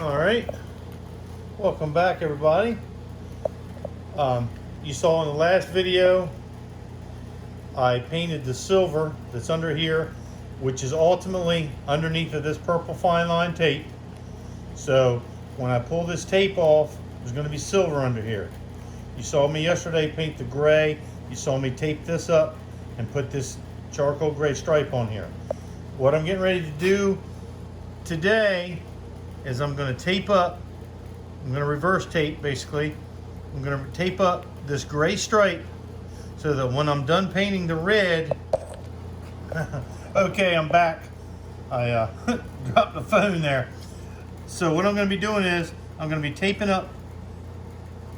All right, welcome back everybody. You saw in the last video I painted the silver that's under here, which is ultimately underneath of this purple fine line tape. So when I pull this tape off, there's going to be silver under here. You saw me yesterday paint the gray. You saw me tape this up and put this charcoal gray stripe on here. What I'm getting ready to do today is I'm going to tape up, I'm going to reverse tape basically. I'm going to tape up this gray stripe so that when I'm done painting the red, okay, I'm back. I dropped the phone there. So what I'm going to be doing is I'm going to be taping up,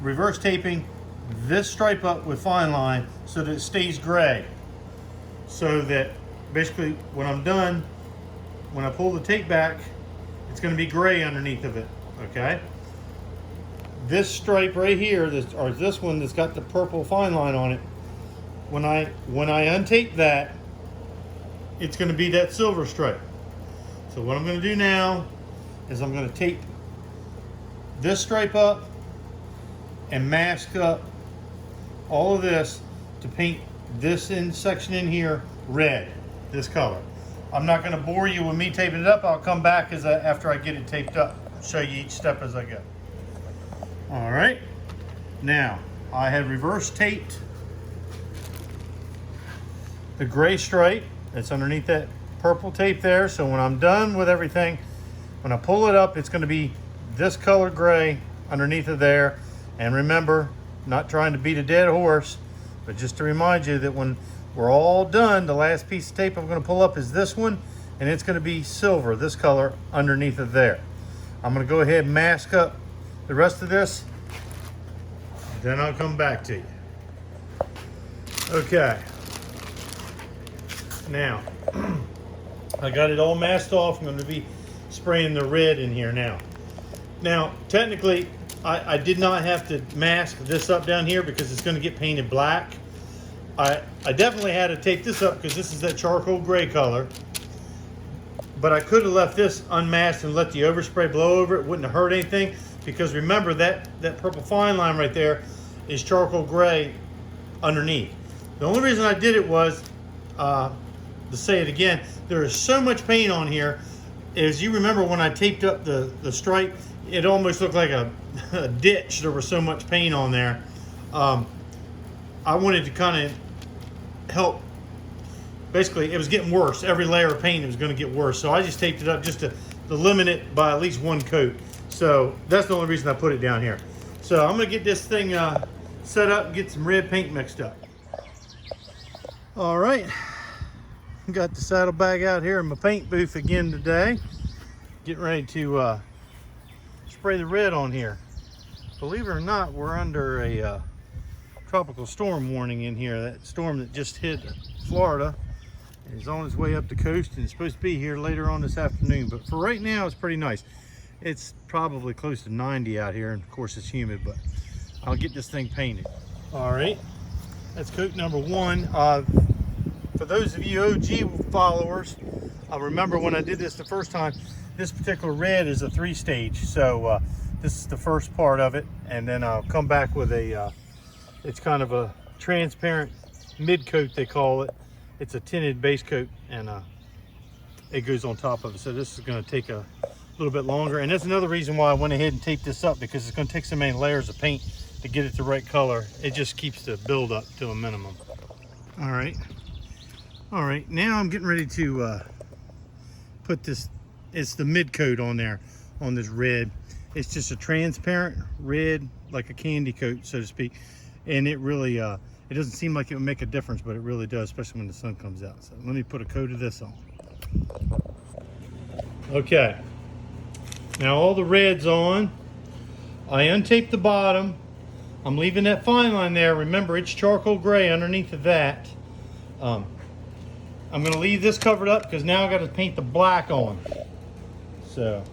reverse taping this stripe up with fine line so that it stays gray. So that basically when I'm done, when I pull the tape back, it's going to be gray underneath of it, okay? This stripe right here, this one that's got the purple fine line on it, when I untape that, it's going to be that silver stripe. So what I'm going to do now is I'm going to tape this stripe up and mask up all of this to paint this section in here red, this color. I'm not going to bore you with me taping it up. I'll come back after I get it taped up. Show you each step as I go. All right. Now, I have reverse taped the gray stripe that's underneath that purple tape there. So when I'm done with everything, when I pull it up, it's going to be this color gray underneath of there. And remember, not trying to beat a dead horse, but just to remind you that when we're all done, the last piece of tape I'm going to pull up is this one, and it's going to be silver, this color underneath of there. I'm going to go ahead and mask up the rest of this, then I'll come back to you. Okay. Now, I got it all masked off. I'm going to be spraying the red in here now. Now, technically, I did not have to mask this up down here because it's going to get painted black. I definitely had to tape this up because this is that charcoal gray color. But I could have left this unmasked and let the overspray blow over it. Wouldn't have hurt anything, because remember that purple fine line right there is charcoal gray underneath. The only reason I did it was, to say it again, there is so much paint on here. As you remember when I taped up the stripe, it almost looked like a ditch. There was so much paint on there. I wanted to kind of help. Basically, it was getting worse. Every layer of paint was going to get worse. So I just taped it up just to limit it by at least one coat. So that's the only reason I put it down here. So I'm going to get this thing set up and get some red paint mixed up. All right. Got the saddlebag out here in my paint booth again today. Getting ready to spray the red on here. Believe it or not, we're under a tropical storm warning in here. That storm that just hit Florida is on its way up the coast and it's supposed to be here later on this afternoon. But for right now, it's pretty nice. It's probably close to 90 out here, and of course it's humid, but I'll get this thing painted. All right, that's coat number one. For those of you OG followers, I remember when I did this the first time, this particular red is a 3-stage. So this is the first part of it, and then I'll come back with it's kind of a transparent mid coat, they call it. It's a tinted base coat, and it goes on top of it. So this is going to take a little bit longer, and that's another reason why I went ahead and taped this up, because it's going to take so many layers of paint to get it the right color. It just keeps the build up to a minimum. All right, now I'm getting ready to put this, it's the mid coat on there, on this red. It's just a transparent red, like a candy coat, so to speak. And it really, it doesn't seem like it would make a difference, but it really does, especially when the sun comes out. So let me put a coat of this on. Okay, now all the red's on. I untaped the bottom. I'm leaving that fine line there. Remember, it's charcoal gray underneath of that. I'm gonna leave this covered up because now I gotta paint the black on. So,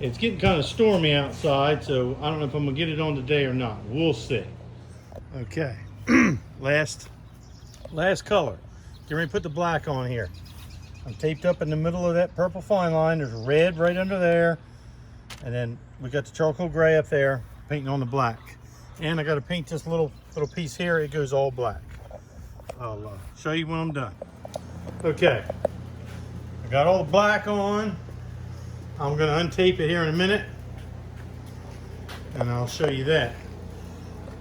it's getting kind of stormy outside, so I don't know if I'm gonna get it on today or not. We'll see. Okay, last color. Get ready to put the black on here. I'm taped up in the middle of that purple fine line. There's red right under there. And then we got the charcoal gray up there, painting on the black. And I got to paint this little piece here. It goes all black. I'll show you when I'm done. Okay, I got all the black on. I'm going to untape it here in a minute, and I'll show you that.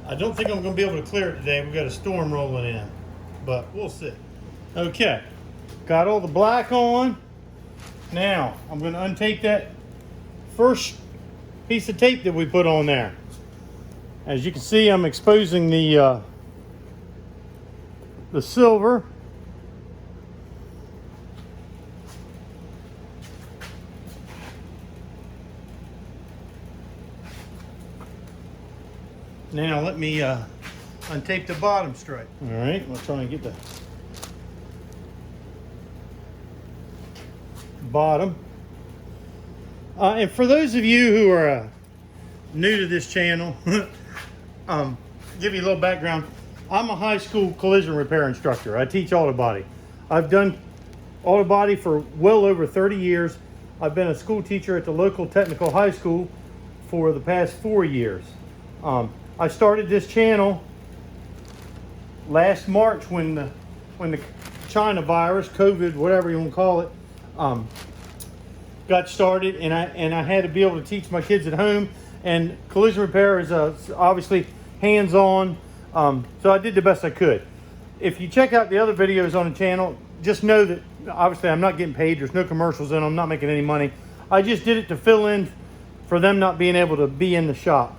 I don't think I'm going to be able to clear it today. We've got a storm rolling in, but we'll see. Okay, got all the black on. Now I'm going to untape that first piece of tape that we put on there. As you can see, I'm exposing the silver. Now let me untape the bottom stripe. All right, we'll try and get the bottom. And for those of you who are new to this channel, give you a little background. I'm a high school collision repair instructor. I teach auto body. I've done auto body for well over 30 years. I've been a school teacher at the local technical high school for the past 4 years. I started this channel last March when the China virus, COVID, whatever you want to call it, got started, and I had to be able to teach my kids at home. And collision repair is obviously hands-on, so I did the best I could. If you check out the other videos on the channel, just know that obviously I'm not getting paid. There's no commercials in them. I'm not making any money. I just did it to fill in for them not being able to be in the shop.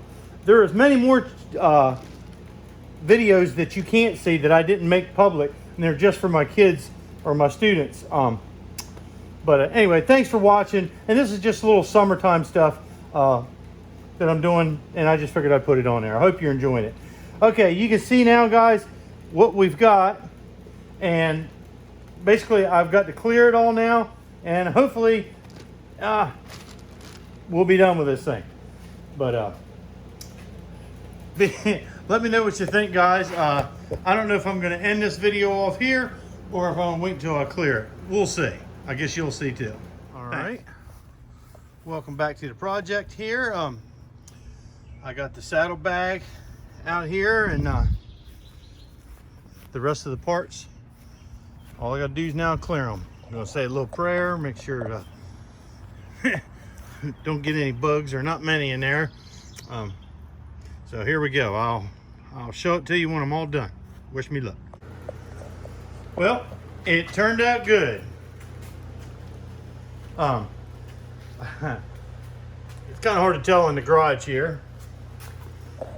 There is many more videos that you can't see that I didn't make public, and they're just for my kids or my students. But anyway, thanks for watching. And this is just a little summertime stuff that I'm doing, and I just figured I'd put it on there. I hope you're enjoying it. Okay, you can see now, guys, what we've got. And basically, I've got to clear it all now, and hopefully we'll be done with this thing. But let me know what you think, guys. I don't know if I'm going to end this video off here or if I'm going to wait until I clear it. We'll see. I guess you'll see too. All right. Welcome back to the project here. I got the saddle bag out here, and the rest of the parts, all I got to do is now clear them. I'm going to say a little prayer, make sure to don't get any bugs, or not many in there. So here we go. I'll show it to you when I'm all done. Wish me luck. Well, it turned out good. It's kind of hard to tell in the garage here.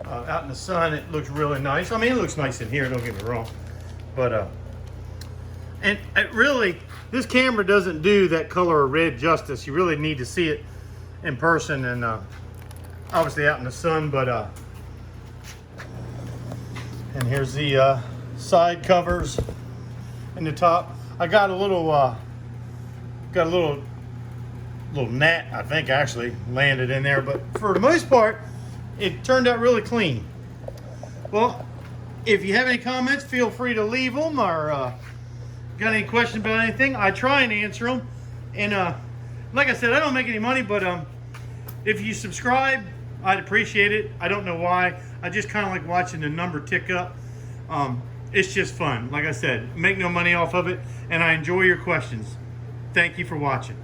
Out in the sun, it looks really nice. I mean, it looks nice in here, don't get me wrong. But, and it really, this camera doesn't do that color of red justice. You really need to see it in person, and obviously out in the sun. But, and here's the side covers in the top. I got a little, little gnat, I think, actually landed in there, but for the most part, it turned out really clean. Well, if you have any comments, feel free to leave them, or got any questions about anything, I try and answer them. And like I said, I don't make any money, but if you subscribe, I'd appreciate it. I don't know why. I just kind of like watching the number tick up. It's just fun. Like I said, make no money off of it, and I enjoy your questions. Thank you for watching.